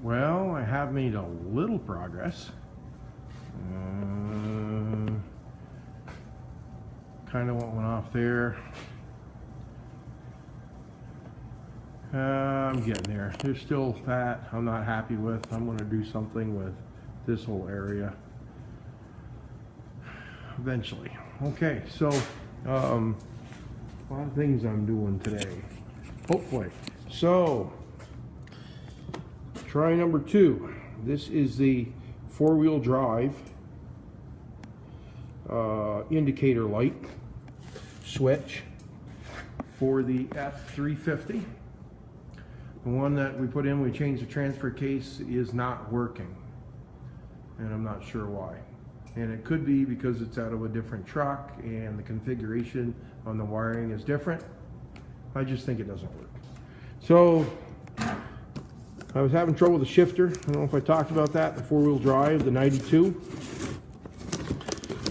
Well, I have made a little progress. Kind of what went off there. I'm getting there. There's still that I'm not happy with. I'm going to do something with this whole area eventually. Okay, so a lot of things I'm doing today, hopefully. So try number 2. This is the 4-wheel drive indicator light switch for the F350. The one that we put in, we changed the transfer case, is not working, and I'm not sure why. And it could be because it's out of a different truck and the configuration on the wiring is different. I just think it doesn't work. So I was having trouble with the shifter. I don't know if I talked about that, the 4-wheel drive, the 92.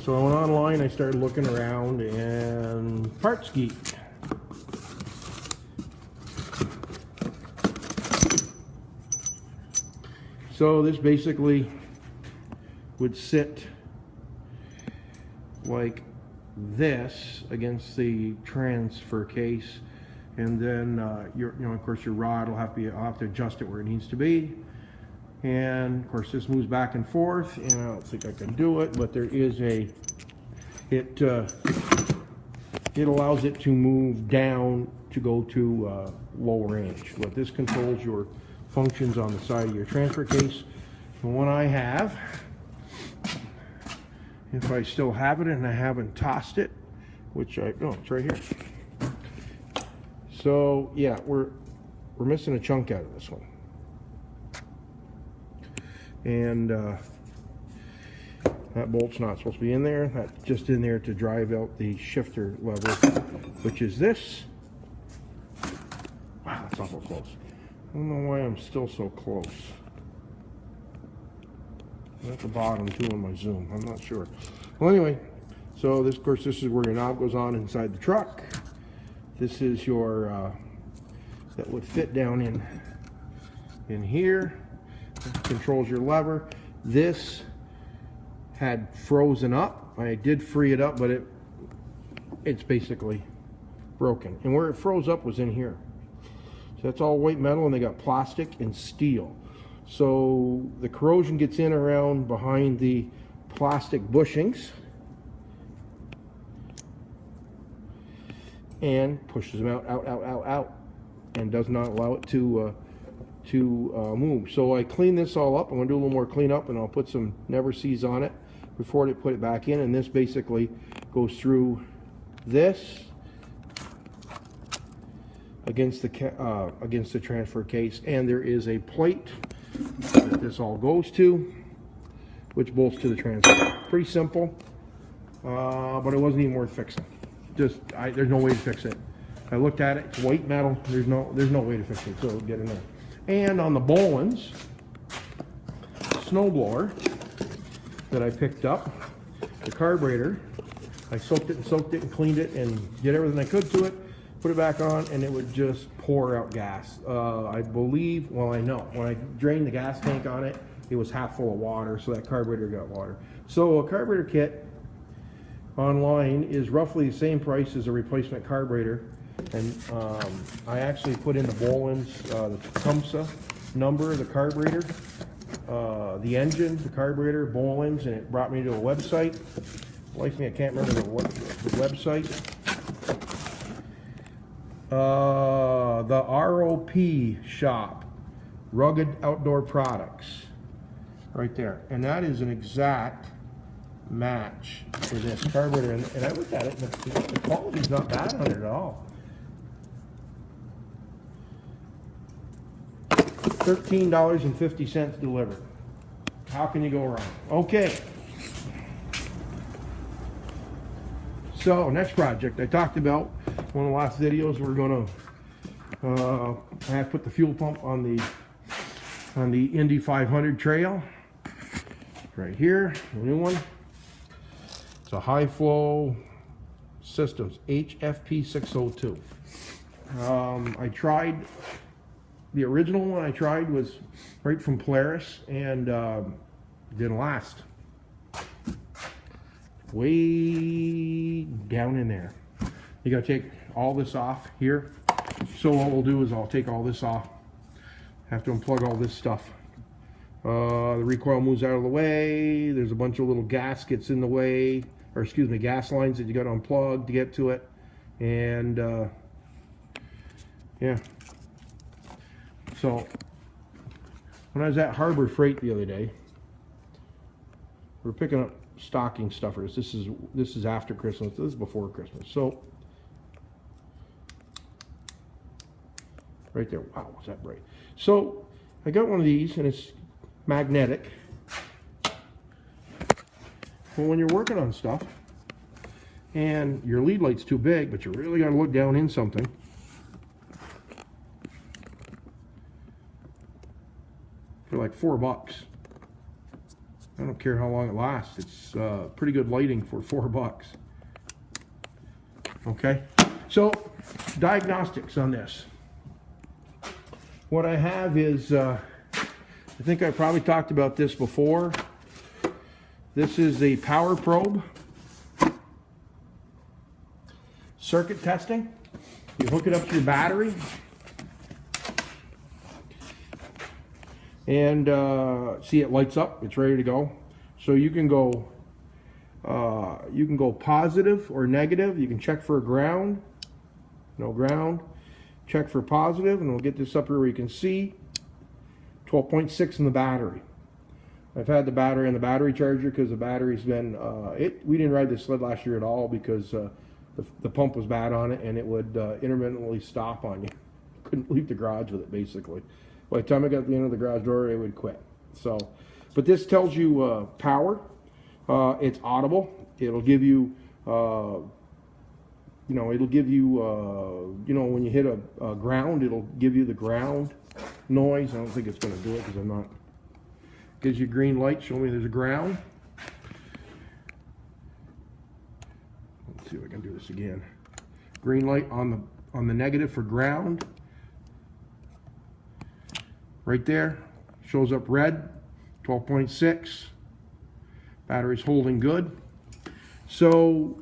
So I went online, I started looking around, and Parts Geek. So this basically would sit like this against the transfer case, and then of course your rod will have to I'll have to adjust it where it needs to be, and of course this moves back and forth, and I don't think I can do it, but there is it allows it to move down to go to low range. But this controls your functions on the side of your transfer case. The one I have, if I still have it and I haven't tossed it, which it's right here. So yeah, we're missing a chunk out of this one, and that bolt's not supposed to be in there. That's just in there to drive out the shifter lever, which is this. Wow, that's awful close. I don't know why I'm still so close. I'm at the bottom too on my zoom. I'm not sure. Well, anyway, so this, of course, this is where your knob goes on inside the truck. This is your that would fit down in here. It controls your lever. This had frozen up. I did free it up, but it's basically broken. And where it froze up was in here. So that's all white metal, and they got plastic and steel. So the corrosion gets in around behind the plastic bushings and pushes them out, and does not allow it to move. So I clean this all up. I'm going to do a little more cleanup, and I'll put some Never Sees on it before I put it back in. And this basically goes through this against the transfer case, and there is a plate that this all goes to, which bolts to the transfer. Pretty simple, but it wasn't even worth fixing. There's no way to fix it. I looked at it. It's white metal. There's no way to fix it. So get in there. And on the Bolins snowblower that I picked up, the carburetor, I soaked it and cleaned it and did everything I could to it. Put it back on, and it would just pour out gas. I believe, well, I know, when I drained the gas tank on it, it was half full of water, so that carburetor got water. So a carburetor kit online is roughly the same price as a replacement carburetor, and I actually put in the Bolins, the Tecumseh number of the carburetor, the engine, the carburetor, Bolins, and it brought me to a website. Like me, I can't remember the website. The ROP shop, Rugged Outdoor Products, right there, and that is an exact match for this carburetor. And I looked at it, and the quality's not bad on it at all. $13.50 delivered. How can you go wrong? Okay. So next project I talked about one of the last videos. We're going to I have put the fuel pump on the Indy 500 trail right here, the new one. It's a high flow systems HFP 602. I tried the original one I tried was right from Polaris, and didn't last. Way down in there. You gotta take all this off here. So what we'll do is I'll take all this off. Have to unplug all this stuff. The recoil moves out of the way. There's a bunch of little gaskets in the way, or excuse me, gas lines that you got to unplug to get to it. And yeah. So when I was at Harbor Freight the other day, we were picking up stocking stuffers. This is after Christmas. This is before Christmas. So right there. Wow, was that bright? So I got one of these, and it's magnetic. Well, when you're working on stuff and your lead light's too big, but you really got to look down in something, for like $4. I don't care how long it lasts. It's pretty good lighting for $4. Okay, so diagnostics on this. What I have is, I think I probably talked about this before. This is a power probe. Circuit testing. You hook it up to your battery. And see, it lights up. It's ready to go. So you can go positive or negative. You can check for a ground. No ground. Check for positive, and we'll get this up here where you can see 12.6 in the battery. I've had the battery on the battery charger because the battery's been we didn't ride this sled last year at all because the pump was bad on it, and it would intermittently stop on you. Couldn't leave the garage with it, basically. By the time I got to the end of the garage door, it would quit. So, but this tells you power. It's audible. It'll give you it'll give you when you hit a ground, it'll give you the ground noise. I don't think it's going to do it because I'm not. Gives you green light, show me there's a ground. Let's see if I can do this again. Green light on the negative for ground. Right there, shows up red, 12.6. Battery's holding good. So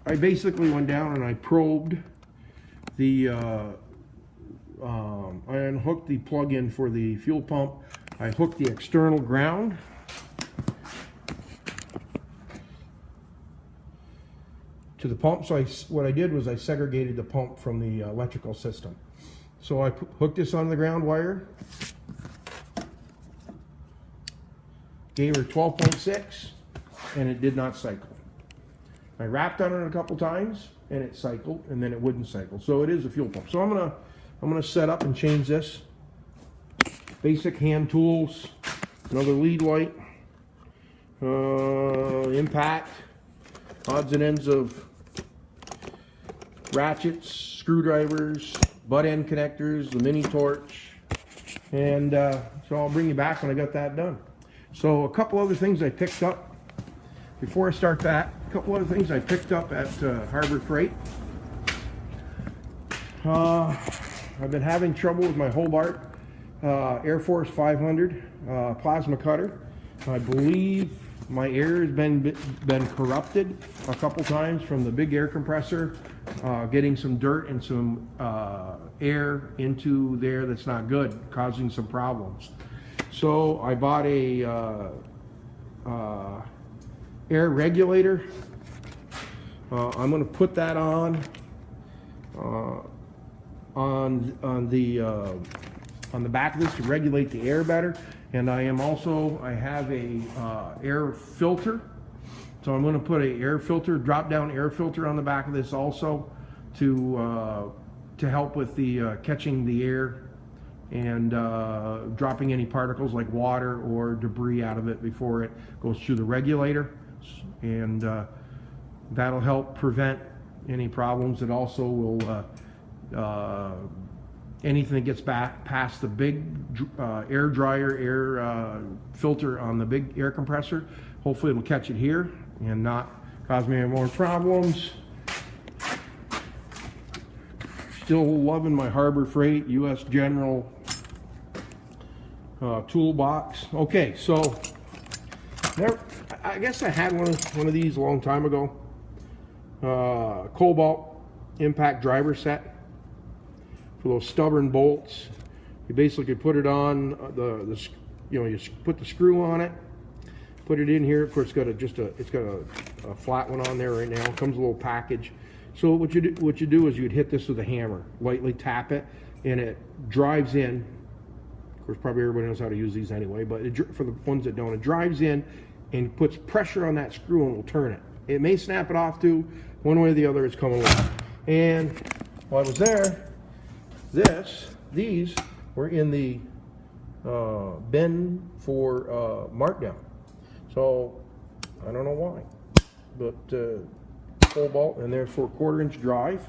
I basically went down and I probed the, I unhooked the plug-in for the fuel pump. I hooked the external ground. To the pump. So what I did was I segregated the pump from the electrical system. So I hooked this on the ground wire. Gave her 12.6, and it did not cycle. I wrapped on it a couple times, and it cycled, and then it wouldn't cycle. So it is a fuel pump. So I'm gonna set up and change this. Basic hand tools, another lead light, impact, odds and ends of ratchets, screwdrivers, butt end connectors, the mini torch, and so I'll bring you back when I got that done. So a couple other things I picked up before I start that. A couple other things I picked up at Harbor Freight. I've been having trouble with my Hobart Air Force 500 plasma cutter. I believe my air has been corrupted a couple times from the big air compressor, getting some dirt and some air into there that's not good, causing some problems. So I bought a air regulator. I'm going to put that on the back of this to regulate the air better. And I have a air filter. So I'm going to put a air filter, drop down air filter on the back of this also to help with the catching the air and dropping any particles like water or debris out of it before it goes through the regulator. And that'll help prevent any problems. It also will anything that gets back past the big air dryer, air filter on the big air compressor, hopefully it'll catch it here and not cause me any more problems. Still loving my Harbor Freight US General toolbox. Okay, so I guess I had one of these a long time ago. Cobalt impact driver set for those stubborn bolts. You basically put it on you put the screw on it, put it in here. Of course, it's got a flat one on there right now. It comes with a little package. So what you do is you'd hit this with a hammer, lightly tap it, and it drives in. Of course, probably everybody knows how to use these anyway, but for the ones that don't, it drives in and puts pressure on that screw and will turn it. It may snap it off too. One way or the other, it's coming along. And while I was there, these were in the bin for markdown. So I don't know why, but cobalt, and they're for a 1/4-inch drive,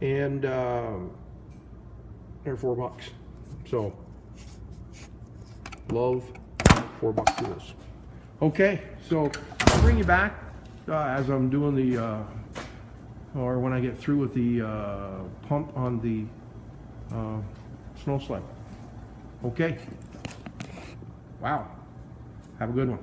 and they're $4. So love $4 tools. Okay, so I'll bring you back as I'm doing the or when I get through with the pump on the snow sled. Okay. Wow. Have a good one.